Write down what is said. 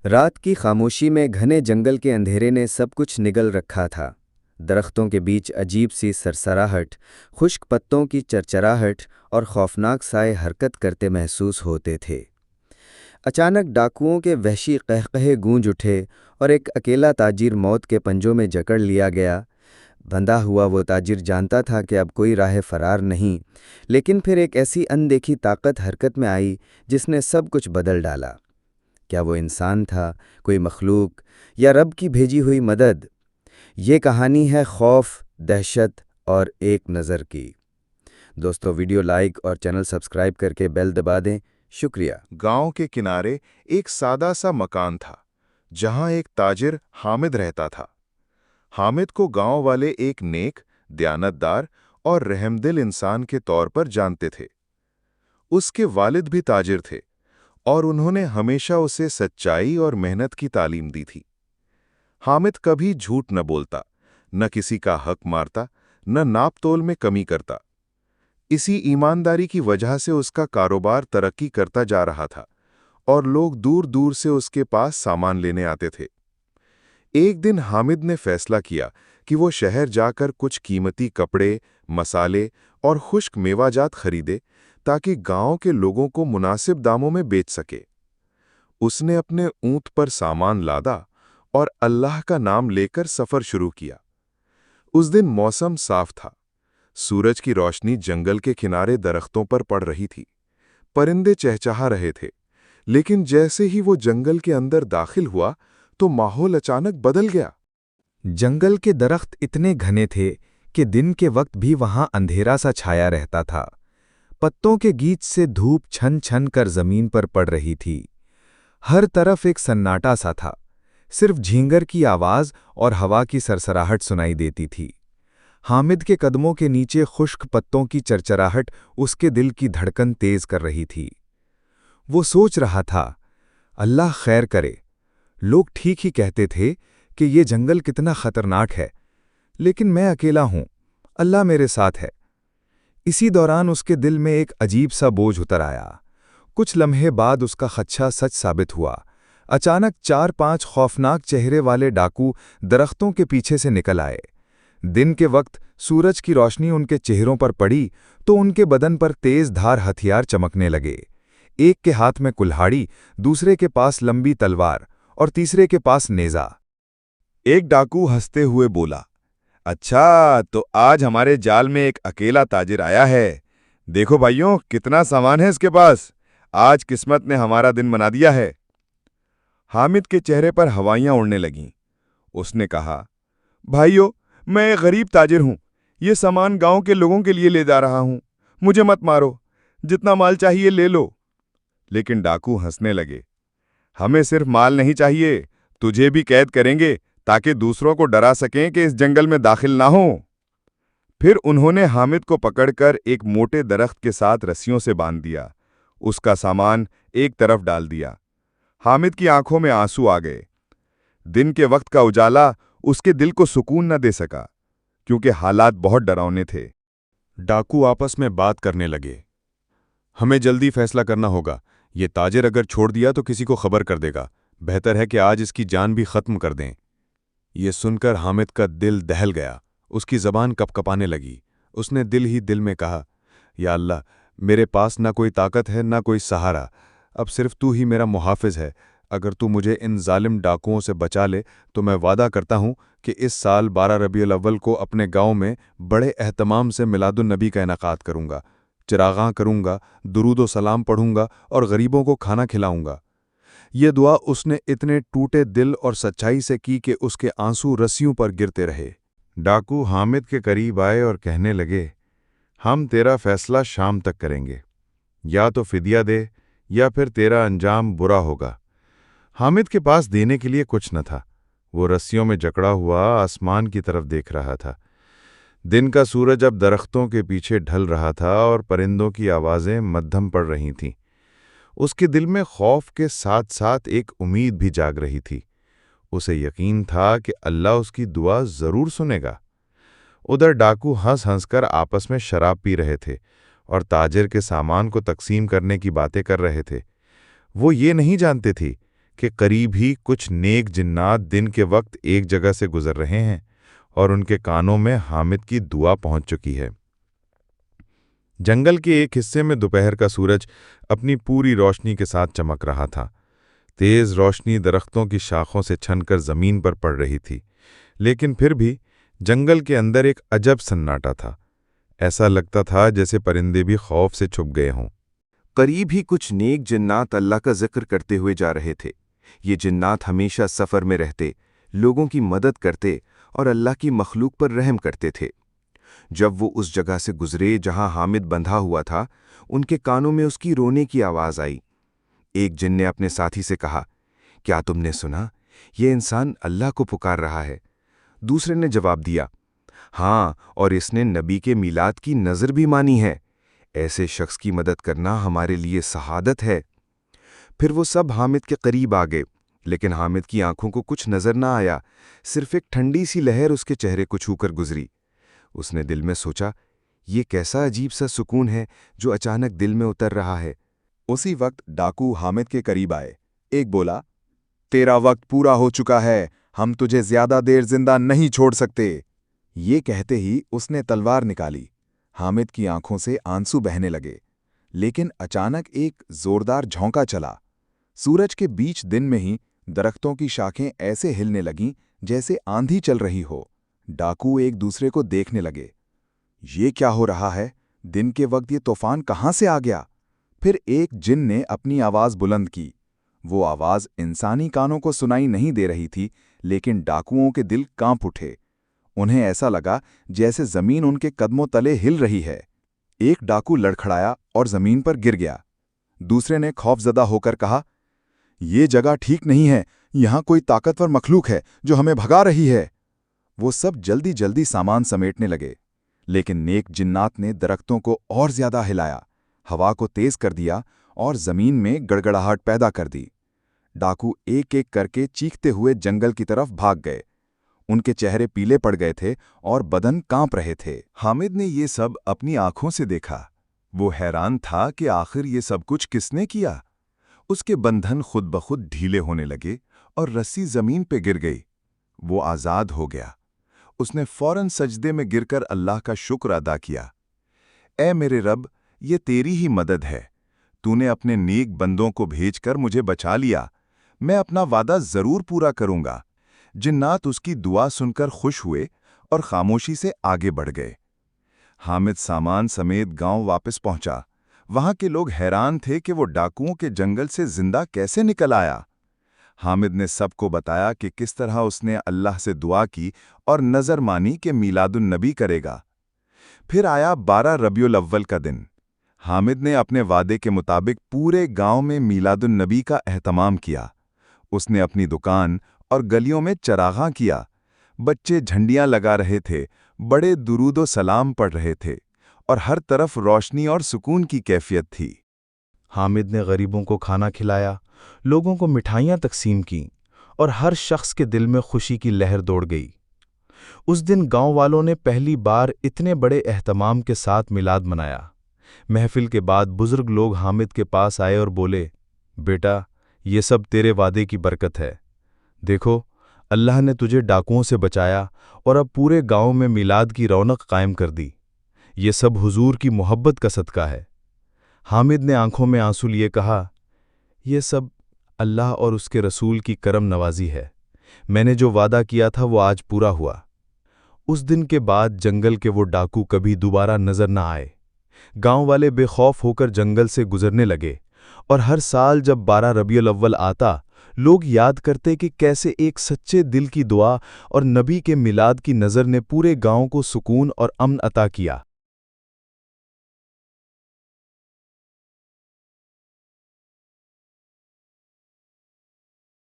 रात की खामोशी में घने जंगल के अंधेरे ने सब कुछ निगल रखा था। दरख्तों के बीच अजीब सी सरसराहट, खुश्क पत्तों की चरचराहट और खौफनाक साए हरकत करते महसूस होते थे। अचानक डाकुओं के वहशी कहकहे गूंज उठे और एक अकेला ताजिर मौत के पंजों में जकड़ लिया गया। बंधा हुआ वो ताजिर जानता था कि अब कोई राह फरार नहीं, लेकिन फिर एक ऐसी अनदेखी ताकत हरकत में आई जिसने सब कुछ बदल डाला। क्या वो इंसान था, कोई मखलूक, या रब की भेजी हुई मदद? ये कहानी है खौफ, दहशत और एक नज़र की। दोस्तों, वीडियो लाइक और चैनल सब्सक्राइब करके बेल दबा दें। शुक्रिया। गांव के किनारे एक सादा सा मकान था जहां एक ताजिर हामिद रहता था। हामिद को गांव वाले एक नेक, दयानतदार और रहमदिल इंसान के तौर पर जानते थे। उसके वालिद भी ताजिर थे और उन्होंने हमेशा उसे सच्चाई और मेहनत की तालीम दी थी। हामिद कभी झूठ न बोलता, न किसी का हक मारता, न नापतोल में कमी करता। इसी ईमानदारी की वजह से उसका कारोबार तरक्की करता जा रहा था और लोग दूर दूर से उसके पास सामान लेने आते थे। एक दिन हामिद ने फैसला किया कि वो शहर जाकर कुछ कीमती कपड़े, मसाले और खुश्क मेवाजात खरीदे ताकि गांव के लोगों को मुनासिब दामों में बेच सके। उसने अपने ऊंट पर सामान लादा और अल्लाह का नाम लेकर सफर शुरू किया। उस दिन मौसम साफ था। सूरज की रोशनी जंगल के किनारे दरख्तों पर पड़ रही थी। परिंदे चहचहा रहे थे। लेकिन जैसे ही वो जंगल के अंदर दाखिल हुआ तो माहौल अचानक बदल गया। जंगल के दरख्त इतने घने थे कि दिन के वक्त भी वहां अंधेरा सा छाया रहता था। पत्तों के गीच से धूप छन छन कर जमीन पर पड़ रही थी। हर तरफ एक सन्नाटा सा था। सिर्फ झींगर की आवाज और हवा की सरसराहट सुनाई देती थी। हामिद के कदमों के नीचे खुश्क पत्तों की चरचराहट उसके दिल की धड़कन तेज कर रही थी। वो सोच रहा था, अल्लाह खैर करे। लोग ठीक ही कहते थे कि ये जंगल कितना खतरनाक है, लेकिन मैं अकेला हूं, अल्लाह मेरे साथ है। इसी दौरान उसके दिल में एक अजीब सा बोझ उतर आया। कुछ लम्हे बाद उसका खदशा सच साबित हुआ। अचानक 4-5 खौफनाक चेहरे वाले डाकू दरख्तों के पीछे से निकल आए। दिन के वक्त सूरज की रोशनी उनके चेहरों पर पड़ी तो उनके बदन पर तेज धार हथियार चमकने लगे। एक के हाथ में कुल्हाड़ी, दूसरे के पास लंबी तलवार और तीसरे के पास नेजा। एक डाकू हंसते हुए बोला, अच्छा, तो आज हमारे जाल में एक अकेला ताजिर आया है। देखो भाइयों, कितना सामान है इसके पास। आज किस्मत ने हमारा दिन बना दिया है। हामिद के चेहरे पर हवाइयां उड़ने लगीं। उसने कहा, भाइयों, मैं एक गरीब ताजिर हूं। ये सामान गांव के लोगों के लिए ले जा रहा हूं। मुझे मत मारो, जितना माल चाहिए ले लो। लेकिन डाकू हंसने लगे। हमें सिर्फ माल नहीं चाहिए, तुझे भी कैद करेंगे ताकि दूसरों को डरा सकें कि इस जंगल में दाखिल ना हो। फिर उन्होंने हामिद को पकड़कर एक मोटे दरख्त के साथ रस्सियों से बांध दिया। उसका सामान एक तरफ डाल दिया। हामिद की आंखों में आंसू आ गए। दिन के वक्त का उजाला उसके दिल को सुकून न दे सका, क्योंकि हालात बहुत डरावने थे। डाकू आपस में बात करने लगे। हमें जल्दी फैसला करना होगा। ये ताजिर अगर छोड़ दिया तो किसी को खबर कर देगा। बेहतर है कि आज इसकी जान भी खत्म कर दें। ये सुनकर हामिद का दिल दहल गया। उसकी जबान कपकपाने लगी। उसने दिल ही दिल में कहा, या अल्लाह, मेरे पास ना कोई ताकत है ना कोई सहारा। अब सिर्फ तू ही मेरा मुहाफिज है। अगर तू मुझे इन जालिम डाकुओं से बचा ले तो मैं वादा करता हूं कि इस साल 12 रबीउल अव्वल को अपने गांव में बड़े एहतमाम से मिलादुन नबी का इनाकात करूंगा। चिरागां करूंगा, दुरूद व सलाम पढ़ूंगा और गरीबों को खाना खिलाऊंगा। ये दुआ उसने इतने टूटे दिल और सच्चाई से की कि उसके आंसू रस्सियों पर गिरते रहे। डाकू हामिद के करीब आए और कहने लगे, हम तेरा फैसला शाम तक करेंगे। या तो फिदिया दे या फिर तेरा अंजाम बुरा होगा। हामिद के पास देने के लिए कुछ न था। वो रस्सियों में जकड़ा हुआ आसमान की तरफ देख रहा था। दिन का सूरज अब दरख्तों के पीछे ढल रहा था और परिंदों की आवाज़ें मद्धम पड़ रही थीं। उसके दिल में खौफ के साथ साथ एक उम्मीद भी जाग रही थी। उसे यकीन था कि अल्लाह उसकी दुआ ज़रूर सुनेगा। उधर डाकू हंस हंसकर आपस में शराब पी रहे थे और ताजिर के सामान को तकसीम करने की बातें कर रहे थे। वो ये नहीं जानते थे کہ قریب ہی کچھ نیک جنات دن کے وقت ایک جگہ سے گزر رہے ہیں اور ان کے کانوں میں حامد کی دعا پہنچ چکی ہے۔ جنگل کے ایک حصے میں دوپہر کا سورج اپنی پوری روشنی کے ساتھ چمک رہا تھا۔ تیز روشنی درختوں کی شاخوں سے چھن کر زمین پر پڑ رہی تھی، لیکن پھر بھی جنگل کے اندر ایک عجب سناٹا تھا۔ ایسا لگتا تھا جیسے پرندے بھی خوف سے چھپ گئے ہوں۔ قریب ہی کچھ نیک جنات اللہ کا ذکر کرتے ہوئے جا رہے تھے۔ یہ جنات ہمیشہ سفر میں رہتے، لوگوں کی مدد کرتے اور اللہ کی مخلوق پر رحم کرتے تھے۔ جب وہ اس جگہ سے گزرے جہاں حامد بندھا ہوا تھا، ان کے کانوں میں اس کی رونے کی آواز آئی۔ ایک جن نے اپنے ساتھی سے کہا، کیا تم نے سنا؟ یہ انسان اللہ کو پکار رہا ہے۔ دوسرے نے جواب دیا، ہاں، اور اس نے نبی کے میلاد کی نظر بھی مانی ہے۔ ایسے شخص کی مدد کرنا ہمارے لیے سعادت ہے۔ پھر وہ سب حامد کے قریب آ گئے، لیکن حامد کی آنکھوں کو کچھ نظر نہ آیا، صرف ایک ٹھنڈی سی لہر اس کے چہرے کو چھو کر گزری۔ اس نے دل میں سوچا، یہ کیسا عجیب سا سکون ہے جو اچانک دل میں اتر رہا ہے۔ اسی وقت ڈاکو حامد کے قریب آئے۔ ایک بولا، تیرا وقت پورا ہو چکا ہے، ہم تجھے زیادہ دیر زندہ نہیں چھوڑ سکتے۔ یہ کہتے ہی اس نے تلوار نکالی۔ حامد کی آنکھوں سے آنسو بہنے لگے، لیکن اچانک ایک زوردار جھونکا چلا۔ سورج کے بیچ دن میں ہی درختوں کی شاخیں ایسے ہلنے لگیں جیسے آندھی چل رہی ہو۔ ڈاکو ایک دوسرے کو دیکھنے لگے۔ یہ کیا ہو رہا ہے؟ دن کے وقت یہ طوفان کہاں سے آ گیا؟ پھر ایک جن نے اپنی آواز بلند کی۔ وہ آواز انسانی کانوں کو سنائی نہیں دے رہی تھی، لیکن ڈاکوؤں کے دل کانپ اٹھے۔ انہیں ایسا لگا جیسے زمین ان کے قدموں تلے ہل رہی ہے۔ ایک ڈاکو لڑکھڑایا اور زمین پر گر گیا۔ دوسرے نے خوف زدہ ہو کر کہا، یہ جگہ ٹھیک نہیں ہے، یہاں کوئی طاقتور مخلوق ہے جو ہمیں بھگا رہی ہے۔ وہ سب جلدی جلدی سامان سمیٹنے لگے، لیکن نیک جنات نے درختوں کو اور زیادہ ہلایا، ہوا کو تیز کر دیا اور زمین میں گڑگڑاہٹ پیدا کر دی۔ ڈاکو ایک ایک کر کے چیختے ہوئے جنگل کی طرف بھاگ گئے۔ ان کے چہرے پیلے پڑ گئے تھے اور بدن کانپ رہے تھے۔ حامد نے یہ سب اپنی آنکھوں سے دیکھا۔ وہ حیران تھا کہ آخر یہ سب کچھ کس نے کیا۔ اس کے بندھن خود بخود ڈھیلے ہونے لگے اور رسی زمین پہ گر گئی۔ وہ آزاد ہو گیا۔ اس نے فوراً سجدے میں گر کر اللہ کا شکر ادا کیا۔ اے میرے رب، یہ تیری ہی مدد ہے۔ تو نے اپنے نیک بندوں کو بھیج کر مجھے بچا لیا۔ میں اپنا وعدہ ضرور پورا کروں گا۔ جنات اس کی دعا سن کر خوش ہوئے اور خاموشی سے آگے بڑھ گئے۔ حامد سامان سمیت گاؤں واپس پہنچا۔ وہاں کے لوگ حیران تھے کہ وہ ڈاکوؤں کے جنگل سے زندہ کیسے نکل آیا۔ حامد نے سب کو بتایا کہ کس طرح اس نے اللہ سے دعا کی اور نظر مانی کہ میلاد النبی کرے گا۔ پھر آیا 12 ربیع الاول کا دن۔ حامد نے اپنے وعدے کے مطابق پورے گاؤں میں میلاد النبی کا اہتمام کیا۔ اس نے اپنی دکان اور گلیوں میں چراغاں کیا۔ بچے جھنڈیاں لگا رہے تھے، بڑے درود و سلام پڑھ رہے تھے، اور ہر طرف روشنی اور سکون کی کیفیت تھی۔ حامد نے غریبوں کو کھانا کھلایا، لوگوں کو مٹھائیاں تقسیم کیں، اور ہر شخص کے دل میں خوشی کی لہر دوڑ گئی۔ اس دن گاؤں والوں نے پہلی بار اتنے بڑے اہتمام کے ساتھ میلاد منایا۔ محفل کے بعد بزرگ لوگ حامد کے پاس آئے اور بولے، بیٹا، یہ سب تیرے وعدے کی برکت ہے۔ دیکھو، اللہ نے تجھے ڈاکوؤں سے بچایا اور اب پورے گاؤں میں میلاد کی رونق قائم کر دی۔ یہ سب حضور کی محبت کا صدقہ ہے۔ حامد نے آنکھوں میں آنسو لیے کہا، یہ سب اللہ اور اس کے رسول کی کرم نوازی ہے۔ میں نے جو وعدہ کیا تھا وہ آج پورا ہوا۔ اس دن کے بعد جنگل کے وہ ڈاکو کبھی دوبارہ نظر نہ آئے۔ گاؤں والے بے خوف ہو کر جنگل سے گزرنے لگے، اور ہر سال جب 12 ربیع الاول آتا، لوگ یاد کرتے کہ کیسے ایک سچے دل کی دعا اور نبی کے میلاد کی نظر نے پورے گاؤں کو سکون اور امن عطا کیا۔